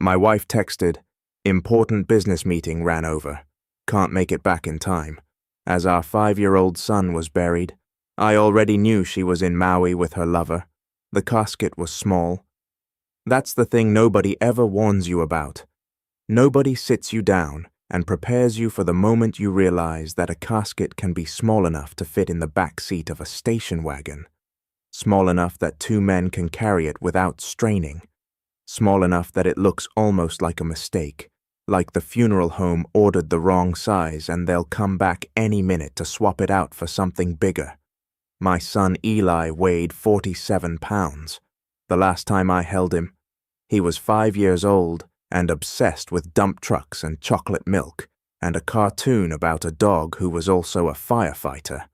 My wife texted, "Important business meeting ran over. Can't make it back in time." As our 5-year-old son was buried, I already knew she was in Maui with her lover. The casket was small. That's the thing nobody ever warns you about. Nobody sits you down and prepares you for the moment you realize that a casket can be small enough to fit in the back seat of a station wagon, small enough that 2 men can carry it without straining, small enough that it looks almost like a mistake, like the funeral home ordered the wrong size and they'll come back any minute to swap it out for something bigger. My son Eli weighed 47 pounds. The last time I held him, he was 5 years old and obsessed with dump trucks and chocolate milk and a cartoon about a dog who was also a firefighter.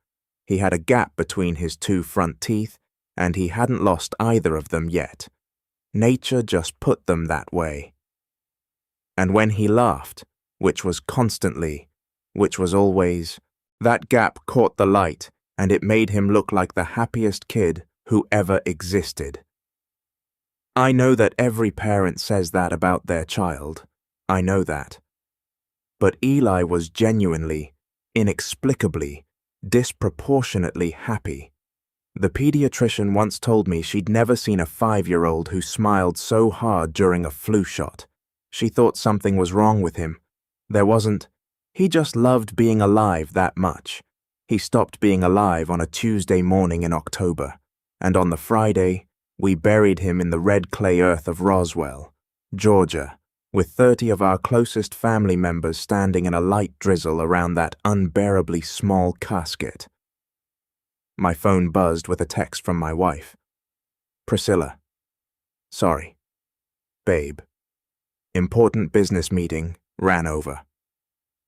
He had a gap between his 2 front teeth, and he hadn't lost either of them yet. Nature just put them that way. And when he laughed, which was constantly, which was always, that gap caught the light and it made him look like the happiest kid who ever existed. I know that every parent says that about their child. I know that. But Eli was genuinely, inexplicably, disproportionately happy. The pediatrician once told me she'd never seen a 5-year-old who smiled so hard during a flu shot. She thought something was wrong with him. There wasn't. He just loved being alive that much. He stopped being alive on a Tuesday morning in October, and on the Friday, we buried him in the red clay earth of Roswell, Georgia, with 30 of our closest family members standing in a light drizzle around that unbearably small casket. My phone buzzed with a text from my wife. "Priscilla. Sorry. Babe. Important business meeting ran over.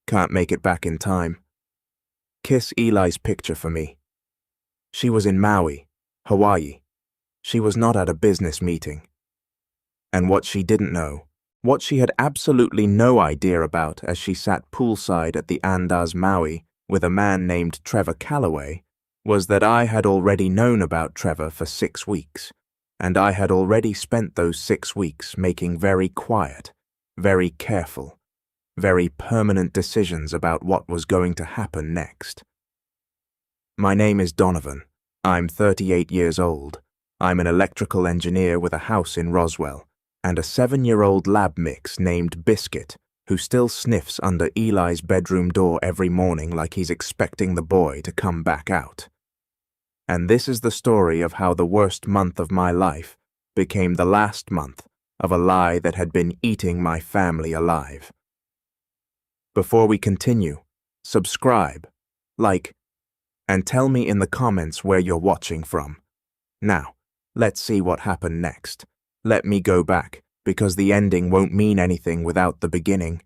Can't make it back in time. Kiss Eli's picture for me." She was in Maui, Hawaii. She was not at a business meeting. And what she didn't know, what she had absolutely no idea about as she sat poolside at the Andaz Maui with a man named Trevor Calloway, was that I had already known about Trevor for 6 weeks, and I had already spent those 6 weeks making very quiet, very careful, very permanent decisions about what was going to happen next. My name is Donovan. I'm 38 years old. I'm an electrical engineer with a house in Roswell, and a 7-year-old lab mix named Biscuit, who still sniffs under Eli's bedroom door every morning like he's expecting the boy to come back out. And this is the story of how the worst month of my life became the last month of a lie that had been eating my family alive. Before we continue, subscribe, like, and tell me in the comments where you're watching from. Now, let's see what happened next. Let me go back, because the ending won't mean anything without the beginning.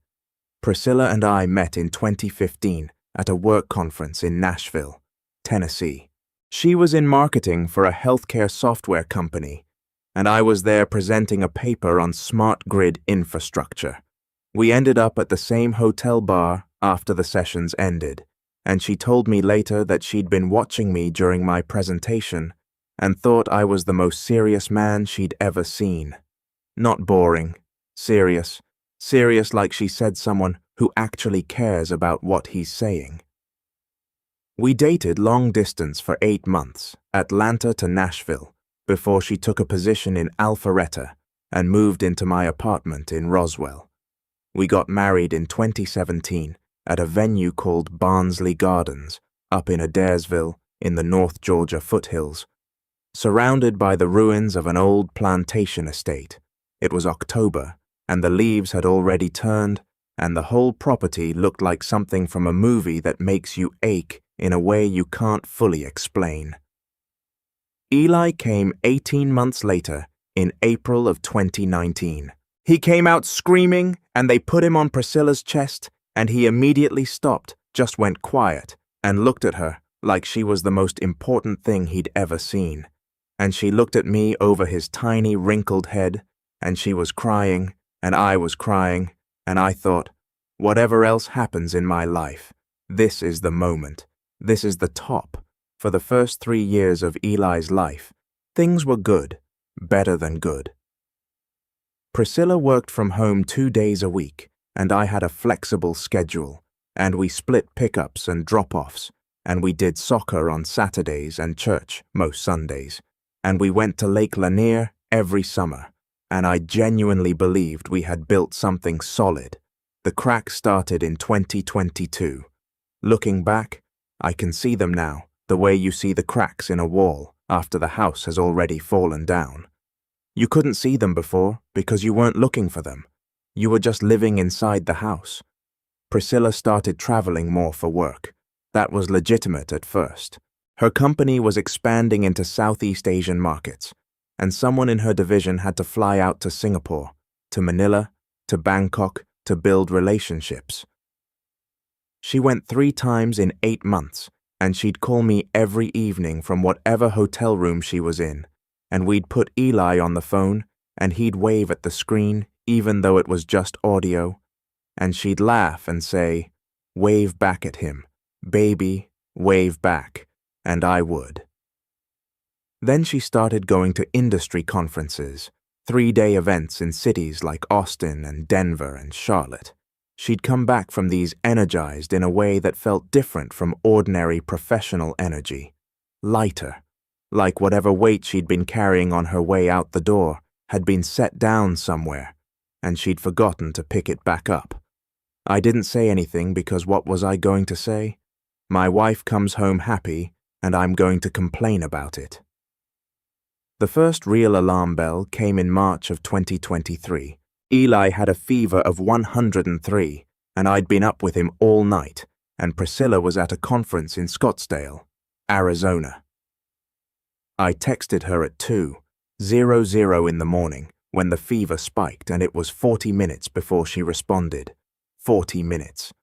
Priscilla and I met in 2015 at a work conference in Nashville, Tennessee. She was in marketing for a healthcare software company, and I was there presenting a paper on smart grid infrastructure. We ended up at the same hotel bar after the sessions ended, and she told me later that she'd been watching me during my presentation and thought I was the most serious man she'd ever seen. Not boring, serious like she said someone who actually cares about what he's saying. We dated long distance for 8 months, Atlanta to Nashville, before she took a position in Alpharetta and moved into my apartment in Roswell. We got married in 2017 at a venue called Barnsley Gardens, up in Adairsville in the North Georgia foothills, surrounded by the ruins of an old plantation estate. It was October, and the leaves had already turned, and the whole property looked like something from a movie that makes you ache in a way you can't fully explain. Eli came 18 months later, in April of 2019. He came out screaming, and they put him on Priscilla's chest, and he immediately stopped, just went quiet, and looked at her like she was the most important thing he'd ever seen. And she looked at me over his tiny, wrinkled head, and she was crying, and I was crying, and I thought, whatever else happens in my life, this is the moment. This is the top. For the first 3 years of Eli's life, things were good, better than good. Priscilla worked from home 2 days a week, and I had a flexible schedule, and we split pickups and drop-offs, and we did soccer on Saturdays and church most Sundays, and we went to Lake Lanier every summer, and I genuinely believed we had built something solid. The cracks started in 2022. Looking back, I can see them now, the way you see the cracks in a wall after the house has already fallen down. You couldn't see them before because you weren't looking for them. You were just living inside the house. Priscilla started traveling more for work. That was legitimate at first. Her company was expanding into Southeast Asian markets, and someone in her division had to fly out to Singapore, to Manila, to Bangkok to build relationships. She went 3 times in 8 months, and she'd call me every evening from whatever hotel room she was in, and we'd put Eli on the phone, and he'd wave at the screen even though it was just audio, and she'd laugh and say, "Wave back at him, baby, wave back," and I would. Then she started going to industry conferences, 3-day events in cities like Austin and Denver and Charlotte. She'd come back from these energized in a way that felt different from ordinary professional energy, lighter, like whatever weight she'd been carrying on her way out the door had been set down somewhere, and she'd forgotten to pick it back up. I didn't say anything because what was I going to say? My wife comes home happy, and I'm going to complain about it. The first real alarm bell came in March of 2023. Eli had a fever of 103, and I'd been up with him all night, and Priscilla was at a conference in Scottsdale, Arizona. I texted her at 2:00 in the morning when the fever spiked, and it was 40 minutes before she responded. 40 minutes.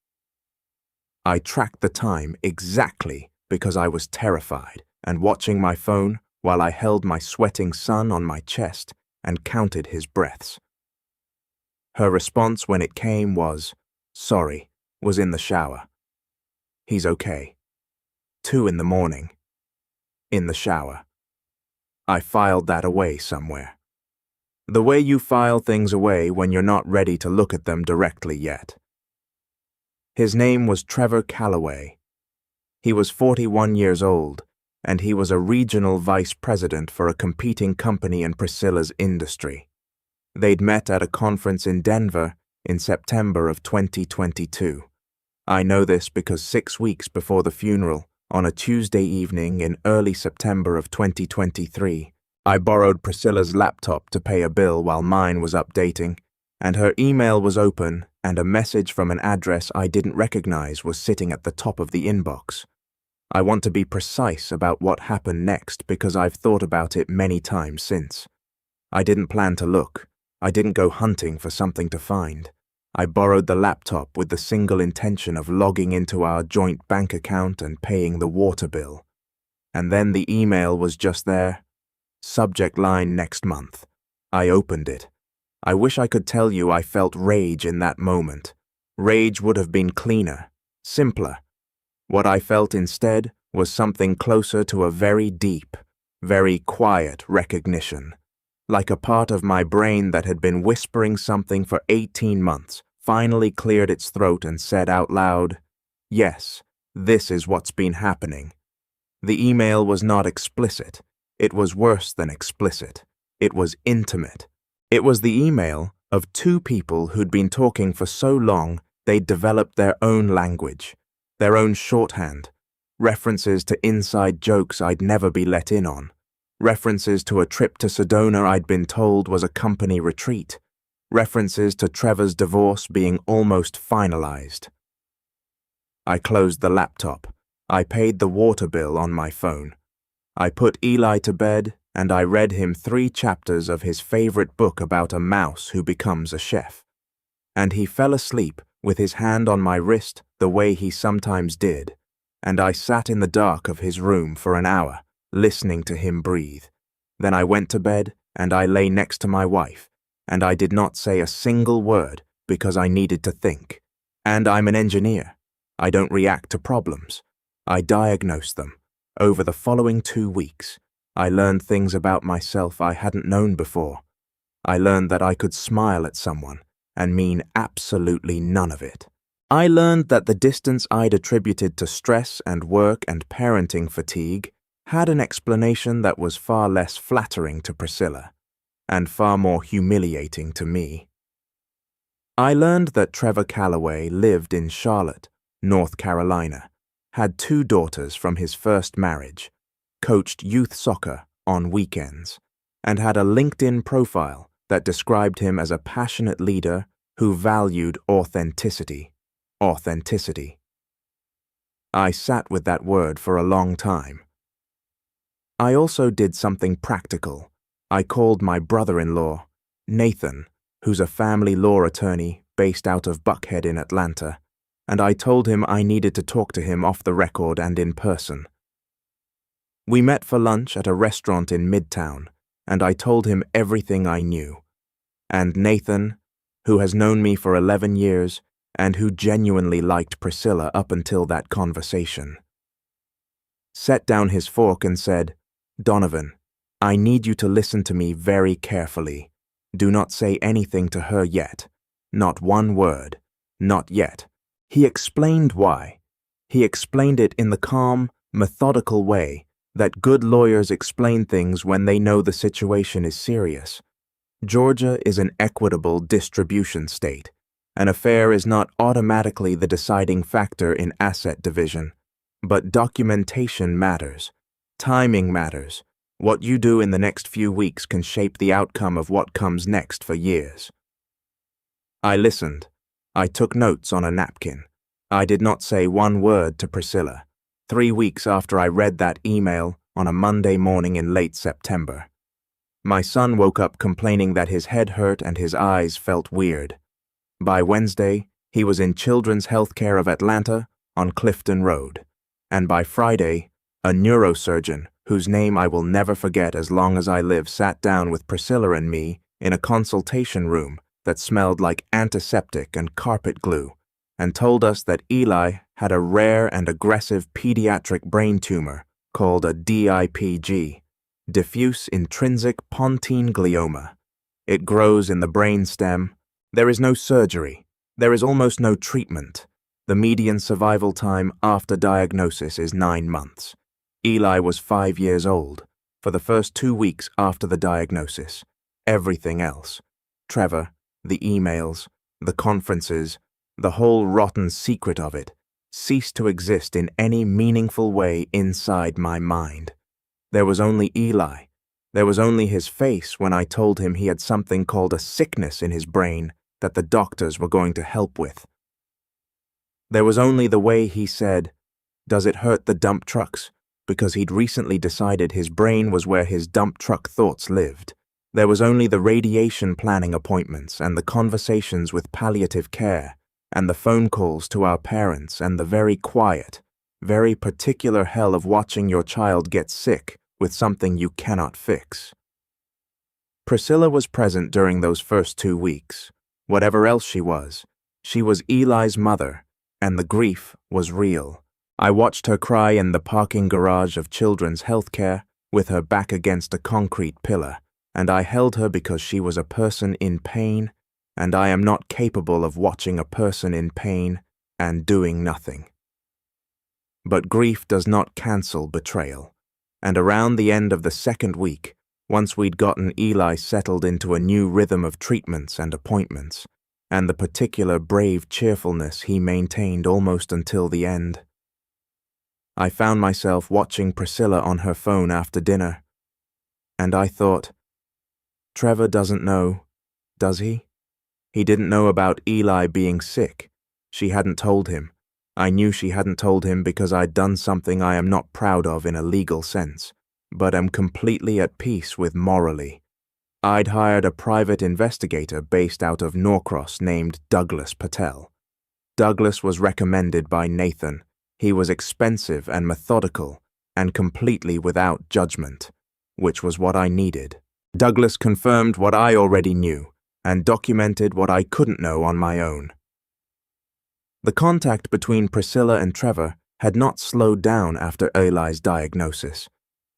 I tracked the time exactly because I was terrified and watching my phone while I held my sweating son on my chest and counted his breaths. Her response when it came was, "Sorry, was in the shower." He's okay. 2 in the morning. In the shower. I filed that away somewhere. The way you file things away when you're not ready to look at them directly yet. His name was Trevor Calloway. He was 41 years old, and he was a regional vice president for a competing company in Priscilla's industry. They'd met at a conference in Denver in September of 2022. I know this because 6 weeks before the funeral, on a Tuesday evening in early September of 2023, I borrowed Priscilla's laptop to pay a bill while mine was updating, and her email was open and a message from an address I didn't recognize was sitting at the top of the inbox. I want to be precise about what happened next because I've thought about it many times since. I didn't plan to look. I didn't go hunting for something to find. I borrowed the laptop with the single intention of logging into our joint bank account and paying the water bill. And then the email was just there. Subject line next month. I opened it. I wish I could tell you I felt rage in that moment. Rage would have been cleaner, simpler. What I felt instead was something closer to a very deep, very quiet recognition. Like a part of my brain that had been whispering something for 18 months finally cleared its throat and said out loud, "Yes, this is what's been happening." The email was not explicit. It was worse than explicit. It was intimate. It was the email of 2 people who'd been talking for so long they'd developed their own language, their own shorthand, references to inside jokes I'd never be let in on, references to a trip to Sedona I'd been told was a company retreat, references to Trevor's divorce being almost finalized. I closed the laptop. I paid the water bill on my phone. I put Eli to bed, and I read him 3 chapters of his favorite book about a mouse who becomes a chef. And he fell asleep with his hand on my wrist the way he sometimes did, and I sat in the dark of his room for an hour, listening to him breathe. Then I went to bed, and I lay next to my wife, and I did not say a single word because I needed to think. And I'm an engineer. I don't react to problems. I diagnose them. Over the following 2 weeks, I learned things about myself I hadn't known before. I learned that I could smile at someone and mean absolutely none of it. I learned that the distance I'd attributed to stress and work and parenting fatigue had an explanation that was far less flattering to Priscilla and far more humiliating to me. I learned that Trevor Calloway lived in Charlotte, North Carolina, had 2 daughters from his first marriage, coached youth soccer on weekends, and had a LinkedIn profile that described him as a passionate leader who valued authenticity. Authenticity. I sat with that word for a long time. I also did something practical. I called my brother-in-law, Nathan, who's a family law attorney based out of Buckhead in Atlanta, and I told him I needed to talk to him off the record and in person. We met for lunch at a restaurant in Midtown, and I told him everything I knew. And Nathan, who has known me for 11 years and who genuinely liked Priscilla up until that conversation, set down his fork and said, "Donovan, I need you to listen to me very carefully. Do not say anything to her yet. Not one word. Not yet." He explained why. He explained it in the calm, methodical way that good lawyers explain things when they know the situation is serious. Georgia is an equitable distribution state. An affair is not automatically the deciding factor in asset division, but documentation matters. Timing matters. What you do in the next few weeks can shape the outcome of what comes next for years. I listened. I took notes on a napkin. I did not say one word to Priscilla. 3 weeks after I read that email on a Monday morning in late September, my son woke up complaining that his head hurt and his eyes felt weird. By Wednesday, he was in Children's Healthcare of Atlanta on Clifton Road, and by Friday, a neurosurgeon whose name I will never forget as long as I live sat down with Priscilla and me in a consultation room that smelled like antiseptic and carpet glue, and told us that Eli had a rare and aggressive pediatric brain tumor called a DIPG, diffuse intrinsic pontine glioma. It grows in the brain stem. There is no surgery. There is almost no treatment. The median survival time after diagnosis is 9 months. Eli was 5 years old for the first 2 weeks after the diagnosis. Everything else, Trevor, the emails, the conferences, the whole rotten secret of it, ceased to exist in any meaningful way inside my mind. There was only Eli. There was only his face when I told him he had something called a sickness in his brain that the doctors were going to help with. There was only the way he said, "Does it hurt the dump trucks?" because he'd recently decided his brain was where his dump truck thoughts lived. There was only the radiation planning appointments and the conversations with palliative care and the phone calls to our parents and the very quiet, very particular hell of watching your child get sick with something you cannot fix. Priscilla was present during those first 2 weeks. Whatever else she was Eli's mother, and the grief was real. I watched her cry in the parking garage of Children's Healthcare with her back against a concrete pillar, and I held her because she was a person in pain, and I am not capable of watching a person in pain and doing nothing. But grief does not cancel betrayal, and around the end of the 2nd week, once we'd gotten Eli settled into a new rhythm of treatments and appointments, and the particular brave cheerfulness he maintained almost until the end, I found myself watching Priscilla on her phone after dinner, and I thought, Trevor doesn't know, does he? He didn't know about Eli being sick. She hadn't told him. I knew she hadn't told him because I'd done something I am not proud of in a legal sense, but am completely at peace with morally. I'd hired a private investigator based out of Norcross named Douglas Patel. Douglas was recommended by Nathan. He was expensive and methodical and completely without judgment, which was what I needed. Douglas confirmed what I already knew and documented what I couldn't know on my own. The contact between Priscilla and Trevor had not slowed down after Eli's diagnosis.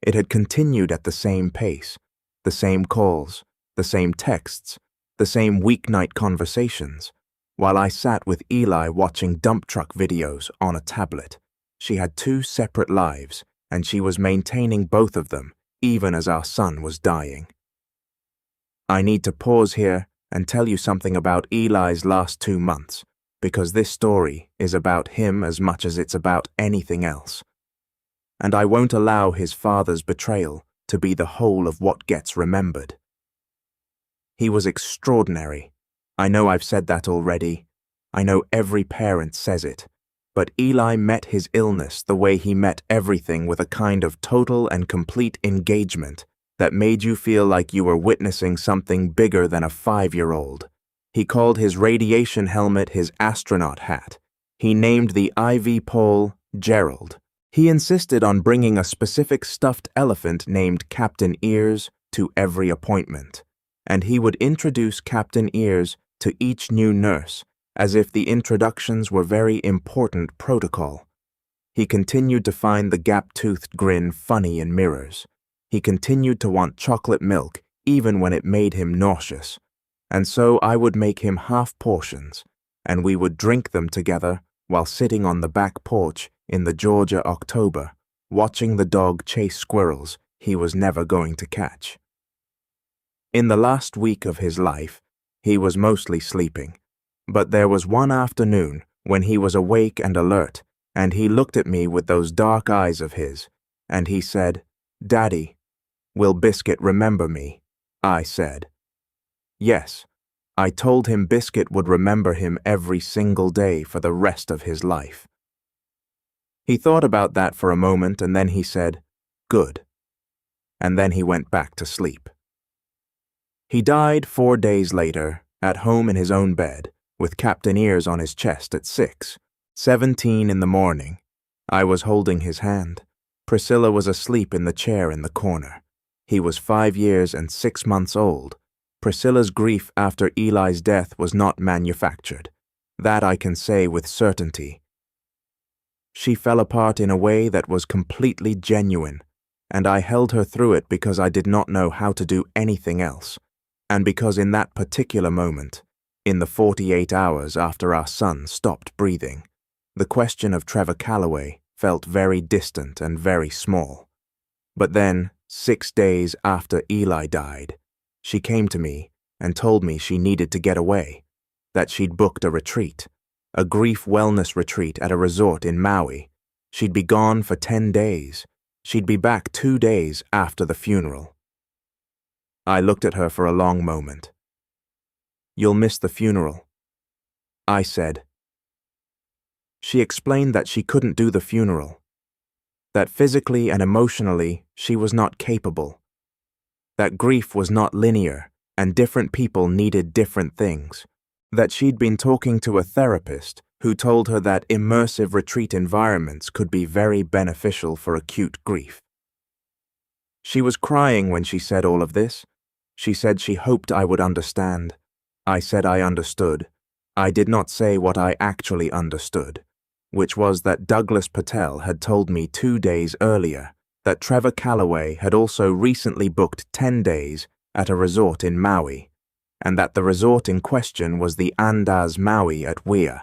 It had continued at the same pace, the same calls, the same texts, the same weeknight conversations, while I sat with Eli watching dump truck videos on a tablet. She had two separate lives, and she was maintaining both of them, even as our son was dying. I need to pause here and tell you something about Eli's last 2 months, because this story is about him as much as it's about anything else. And I won't allow his father's betrayal to be the whole of what gets remembered. He was extraordinary. I know I've said that already. I know every parent says it. But Eli met his illness the way he met everything, with a kind of total and complete engagement that made you feel like you were witnessing something bigger than a 5-year-old. He called his radiation helmet his astronaut hat. He named the IV pole Gerald. He insisted on bringing a specific stuffed elephant named Captain Ears to every appointment, and he would introduce Captain Ears to each new nurse as if the introductions were very important protocol. He continued to find the gap-toothed grin funny in mirrors. He continued to want chocolate milk even when it made him nauseous, and so I would make him half portions, and we would drink them together while sitting on the back porch in the Georgia October, watching the dog chase squirrels he was never going to catch. In the last week of his life, he was mostly sleeping, but there was one afternoon when he was awake and alert, and he looked at me with those dark eyes of his, and he said, "Daddy, will Biscuit remember me?" I said, "Yes." I told him Biscuit would remember him every single day for the rest of his life. He thought about that for a moment, and then he said, "Good." And then he went back to sleep. He died 4 days later, at home in his own bed, with Captain Ears on his chest at 6:17 in the morning. I was holding his hand. Priscilla was asleep in the chair in the corner. He was 5 years and 6 months old. Priscilla's grief after Eli's death was not manufactured. That I can say with certainty. She fell apart in a way that was completely genuine, and I held her through it because I did not know how to do anything else, and because in that particular moment, in the 48 hours after our son stopped breathing, the question of Trevor Calloway felt very distant and very small. But then, 6 days after Eli died, she came to me and told me she needed to get away, that she'd booked a retreat, a grief wellness retreat at a resort in Maui. She'd be gone for 10 days. She'd be back 2 days after the funeral. I looked at her for a long moment. "You'll miss the funeral," I said. She explained that she couldn't do the funeral, that physically and emotionally she was not capable, that grief was not linear and different people needed different things, that she'd been talking to a therapist who told her that immersive retreat environments could be very beneficial for acute grief. She was crying when she said all of this. She said she hoped I would understand. I said I understood. I did not say what I actually understood, which was that Douglas Patel had told me 2 days earlier that Trevor Calloway had also recently booked 10 days at a resort in Maui, and that the resort in question was the Andaz Maui at Wea,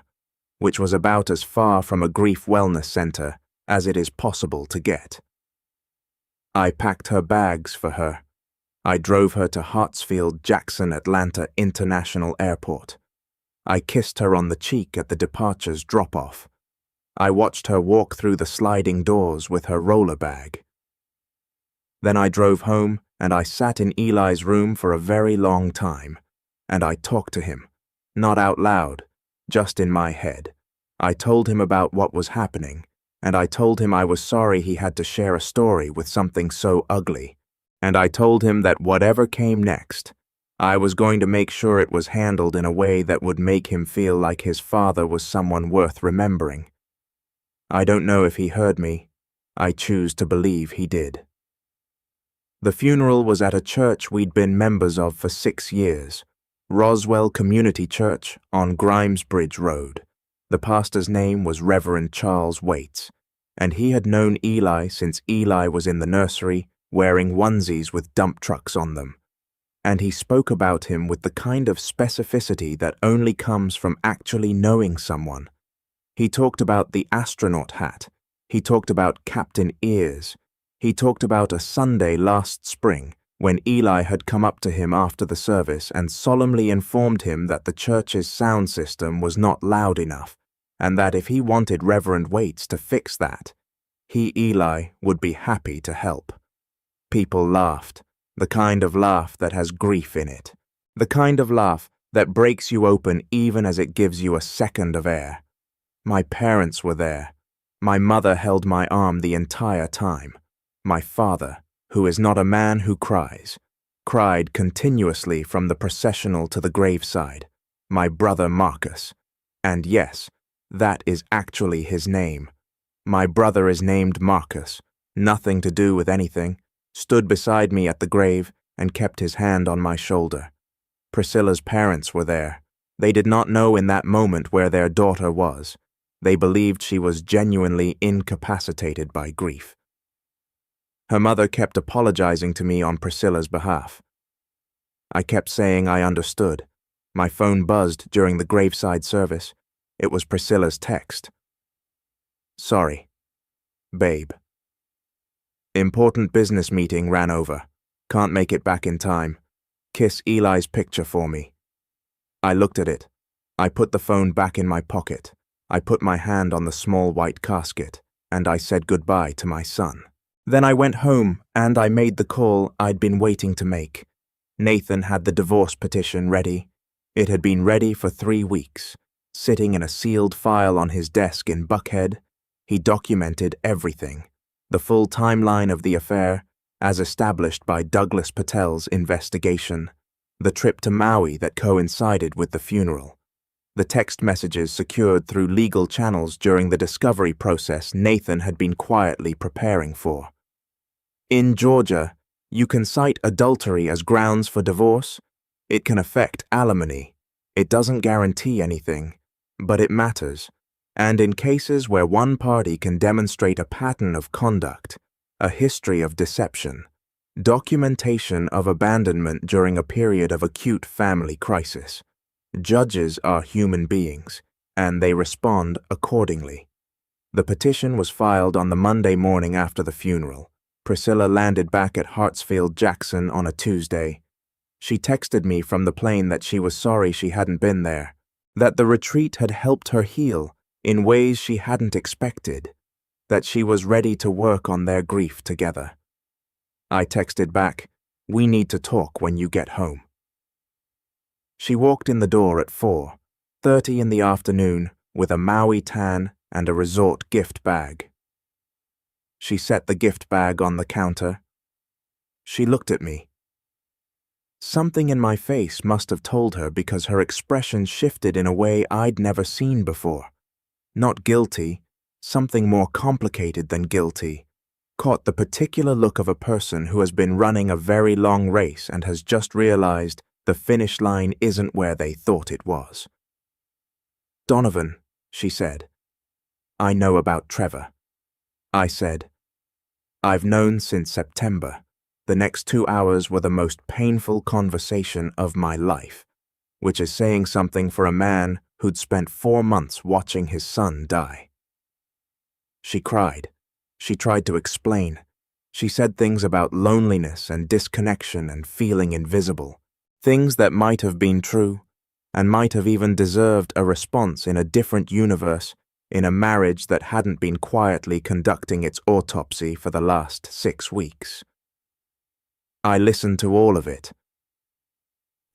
which was about as far from a grief wellness center as it is possible to get. I packed her bags for her. I drove her to Hartsfield-Jackson Atlanta International Airport. I kissed her on the cheek at the departure's drop-off. I watched her walk through the sliding doors with her roller bag. Then I drove home, and I sat in Eli's room for a very long time, and I talked to him, not out loud, just in my head. I told him about what was happening, and I told him I was sorry he had to share a story with something so ugly, and I told him that whatever came next, I was going to make sure it was handled in a way that would make him feel like his father was someone worth remembering. I don't know if he heard me. I choose to believe he did. The funeral was at a church we'd been members of for 6 years, Roswell Community Church on Grimesbridge Road. The pastor's name was Reverend Charles Waits, and he had known Eli since Eli was in the nursery wearing onesies with dump trucks on them. and he spoke about him with the kind of specificity that only comes from actually knowing someone. He talked about the astronaut hat. He talked about Captain Ears. He talked about a Sunday last spring when Eli had come up to him after the service and solemnly informed him that the church's sound system was not loud enough, and that if he wanted Reverend Waits to fix that, he, Eli, would be happy to help. People laughed, the kind of laugh that has grief in it, the kind of laugh that breaks you open even as it gives you a second of air. My parents were there. My mother held my arm the entire time. My father, who is not a man who cries, cried continuously from the processional to the graveside. My brother Marcus. And yes, that is actually his name. My brother is named Marcus, nothing to do with anything, stood beside me at the grave and kept his hand on my shoulder. Priscilla's parents were there. They did not know in that moment where their daughter was. They believed she was genuinely incapacitated by grief. Her mother kept apologizing to me on Priscilla's behalf. I kept saying I understood. My phone buzzed during the graveside service. It was Priscilla's text. Sorry, babe. Important business meeting ran over. Can't make it back in time. Kiss Eli's picture for me. I looked at it. I put the phone back in my pocket. I put my hand on the small white casket, and I said goodbye to my son. Then I went home, and I made the call I'd been waiting to make. Nathan had the divorce petition ready. It had been ready for 3 weeks. Sitting in a sealed file on his desk in Buckhead, he documented everything, the full timeline of the affair, as established by Douglas Patel's investigation, the trip to Maui that coincided with the funeral, the text messages secured through legal channels during the discovery process Nathan had been quietly preparing for. In Georgia, you can cite adultery as grounds for divorce. It can affect alimony. It doesn't guarantee anything, but it matters. And in cases where one party can demonstrate a pattern of conduct, a history of deception, documentation of abandonment during a period of acute family crisis, judges are human beings, and they respond accordingly. The petition was filed on the Monday morning after the funeral. Priscilla landed back at Hartsfield-Jackson on a Tuesday. She texted me from the plane that she was sorry she hadn't been there, that the retreat had helped her heal in ways she hadn't expected, that she was ready to work on their grief together. I texted back, "We need to talk when you get home." She walked in the door at 4:30 in the afternoon with a Maui tan and a resort gift bag. She set the gift bag on the counter. She looked at me. Something in my face must have told her because her expression shifted in a way I'd never seen before. Not guilty, something more complicated than guilty, caught the particular look of a person who has been running a very long race and has just realized the finish line isn't where they thought it was. "Donovan," she said, "I know about Trevor." I said, "I've known since September." The next 2 hours were the most painful conversation of my life, which is saying something for a man who'd spent 4 months watching his son die. She cried. She tried to explain. She said things about loneliness and disconnection and feeling invisible, things that might have been true and might have even deserved a response in a different universe, in a marriage that hadn't been quietly conducting its autopsy for the last 6 weeks. I listened to all of it.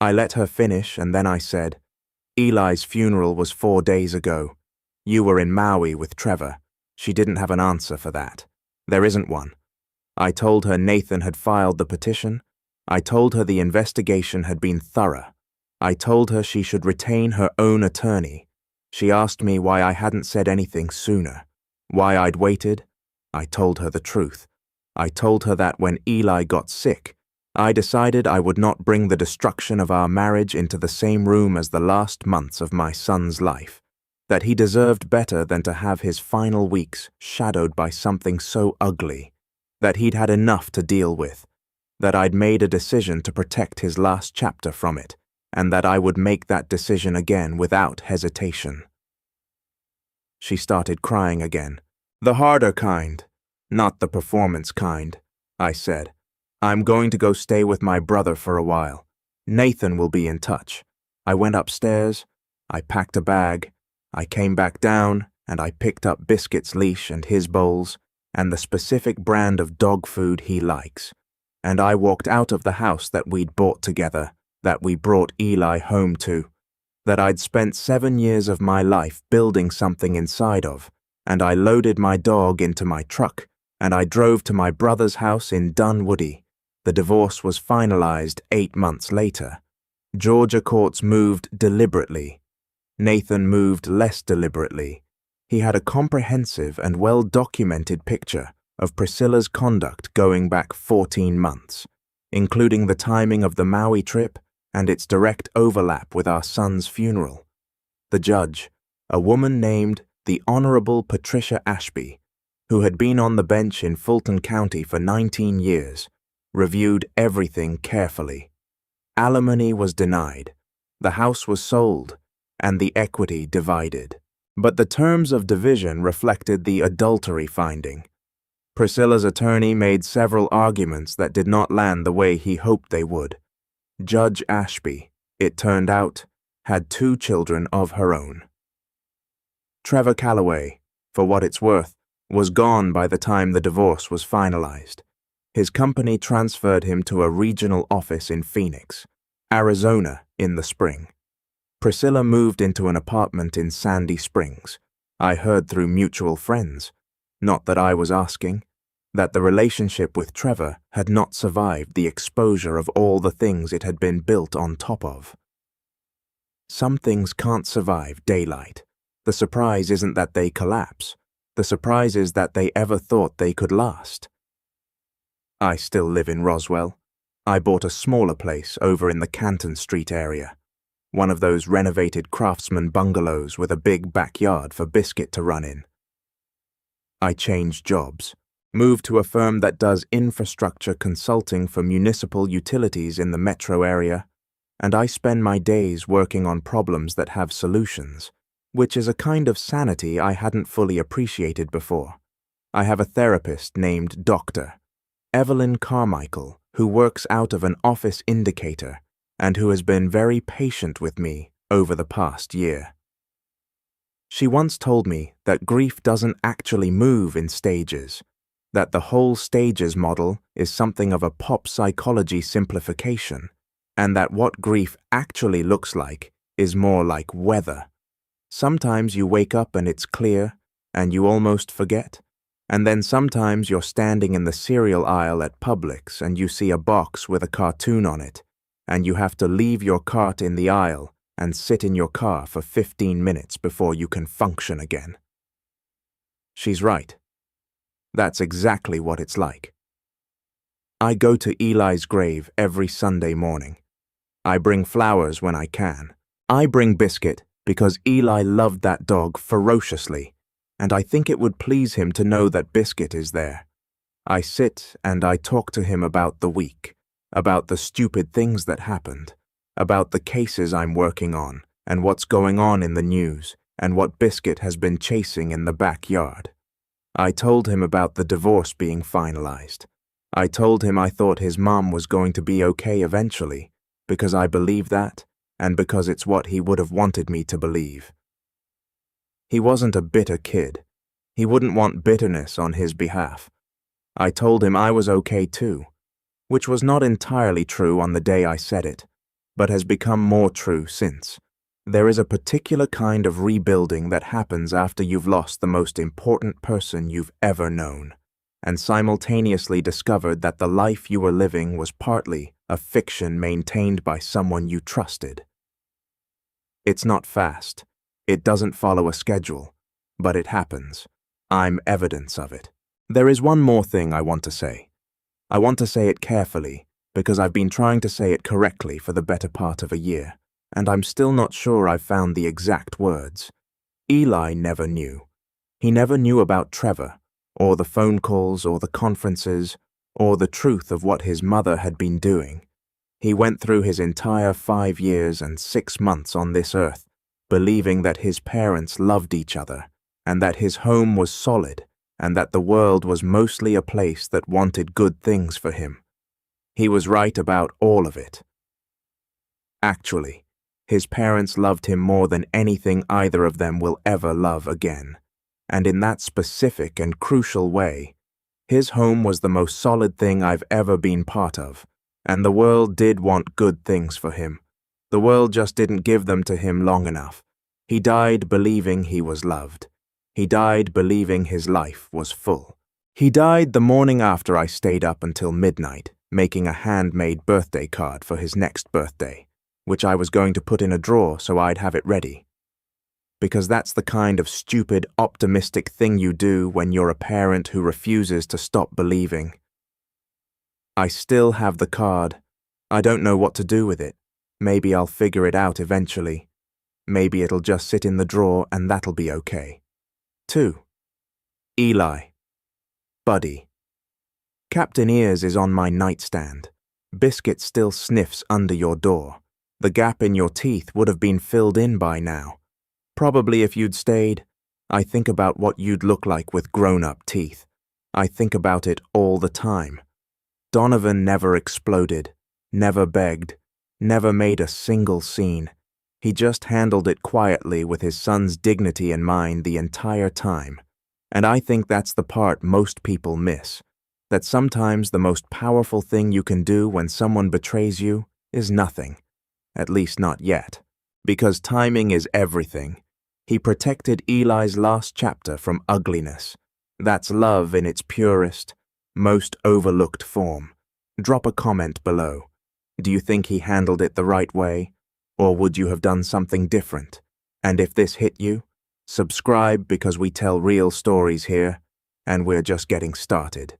I let her finish, and then I said, "Eli's funeral was 4 days ago. You were in Maui with Trevor." She didn't have an answer for that. There isn't one. I told her Nathan had filed the petition. I told her the investigation had been thorough. I told her she should retain her own attorney. She asked me why I hadn't said anything sooner, why I'd waited. I told her the truth. I told her that when Eli got sick, I decided I would not bring the destruction of our marriage into the same room as the last months of my son's life, that he deserved better than to have his final weeks shadowed by something so ugly, that he'd had enough to deal with, that I'd made a decision to protect his last chapter from it, and that I would make that decision again without hesitation. She started crying again. The harder kind, not the performance kind, I said. I'm going to go stay with my brother for a while. Nathan will be in touch. I went upstairs, I packed a bag, I came back down, and I picked up Biscuit's leash and his bowls, and the specific brand of dog food he likes. And I walked out of the house that we'd bought together, that we brought Eli home to, that I'd spent 7 years of my life building something inside of, and I loaded my dog into my truck, and I drove to my brother's house in Dunwoody. The divorce was finalized 8 months later. Georgia courts moved deliberately. Nathan moved less deliberately. He had a comprehensive and well-documented picture of Priscilla's conduct going back 14 months, including the timing of the Maui trip and its direct overlap with our son's funeral. The judge, a woman named the Honorable Patricia Ashby, who had been on the bench in Fulton County for 19 years, reviewed everything carefully. Alimony was denied, the house was sold, and the equity divided. But the terms of division reflected the adultery finding. Priscilla's attorney made several arguments that did not land the way he hoped they would. Judge Ashby, it turned out, had 2 children of her own. Trevor Calloway, for what it's worth, was gone by the time the divorce was finalized. His company transferred him to a regional office in Phoenix, Arizona, in the spring. Priscilla moved into an apartment in Sandy Springs. I heard through mutual friends, not that I was asking, that the relationship with Trevor had not survived the exposure of all the things it had been built on top of. Some things can't survive daylight. The surprise isn't that they collapse. The surprise is that they ever thought they could last. I still live in Roswell. I bought a smaller place over in the Canton Street area. One of those renovated craftsman bungalows with a big backyard for Biscuit to run in. I changed jobs, moved to a firm that does infrastructure consulting for municipal utilities in the metro area, and I spend my days working on problems that have solutions, which is a kind of sanity I hadn't fully appreciated before. I have a therapist named Dr. Evelyn Carmichael, who works out of an office indicator and who has been very patient with me over the past year. She once told me that grief doesn't actually move in stages, that the whole stages model is something of a pop psychology simplification, and that what grief actually looks like is more like weather. Sometimes you wake up and it's clear, and you almost forget, and then sometimes you're standing in the cereal aisle at Publix and you see a box with a cartoon on it, and you have to leave your cart in the aisle and sit in your car for 15 minutes before you can function again. She's right. That's exactly what it's like. I go to Eli's grave every Sunday morning. I bring flowers when I can. I bring Biscuit because Eli loved that dog ferociously, and I think it would please him to know that Biscuit is there. I sit and I talk to him about the week, about the stupid things that happened, about the cases I'm working on, and what's going on in the news, and what Biscuit has been chasing in the backyard. I told him about the divorce being finalized. I told him I thought his mom was going to be okay eventually, because I believe that, and because it's what he would have wanted me to believe. He wasn't a bitter kid. He wouldn't want bitterness on his behalf. I told him I was okay too, which was not entirely true on the day I said it, but has become more true since. There is a particular kind of rebuilding that happens after you've lost the most important person you've ever known, and simultaneously discovered that the life you were living was partly a fiction maintained by someone you trusted. It's not fast. It doesn't follow a schedule, but it happens. I'm evidence of it. There is one more thing I want to say. I want to say it carefully, because I've been trying to say it correctly for the better part of a year, and I'm still not sure I've found the exact words. Eli never knew. He never knew about Trevor, or the phone calls, or the conferences, or the truth of what his mother had been doing. He went through his entire 5 years and 6 months on this earth, believing that his parents loved each other, and that his home was solid, and that the world was mostly a place that wanted good things for him. He was right about all of it. Actually, his parents loved him more than anything either of them will ever love again, and in that specific and crucial way, his home was the most solid thing I've ever been part of, and the world did want good things for him. The world just didn't give them to him long enough. He died believing he was loved. He died believing his life was full. He died the morning after I stayed up until midnight, making a handmade birthday card for his next birthday, which I was going to put in a drawer so I'd have it ready. Because that's the kind of stupid, optimistic thing you do when you're a parent who refuses to stop believing. I still have the card. I don't know what to do with it. Maybe I'll figure it out eventually. Maybe it'll just sit in the drawer and that'll be okay. 2. Eli. Buddy. Captain Ears is on my nightstand. Biscuit still sniffs under your door. The gap in your teeth would have been filled in by now. Probably if you'd stayed. I think about what you'd look like with grown-up teeth. I think about it all the time. Donovan never exploded, never begged, never made a single scene. He just handled it quietly with his son's dignity in mind the entire time. And I think that's the part most people miss. That sometimes the most powerful thing you can do when someone betrays you is nothing. At least not yet. Because timing is everything. He protected Eli's last chapter from ugliness. That's love in its purest, most overlooked form. Drop a comment below. Do you think he handled it the right way? Or would you have done something different? And if this hit you, subscribe because we tell real stories here, and we're just getting started.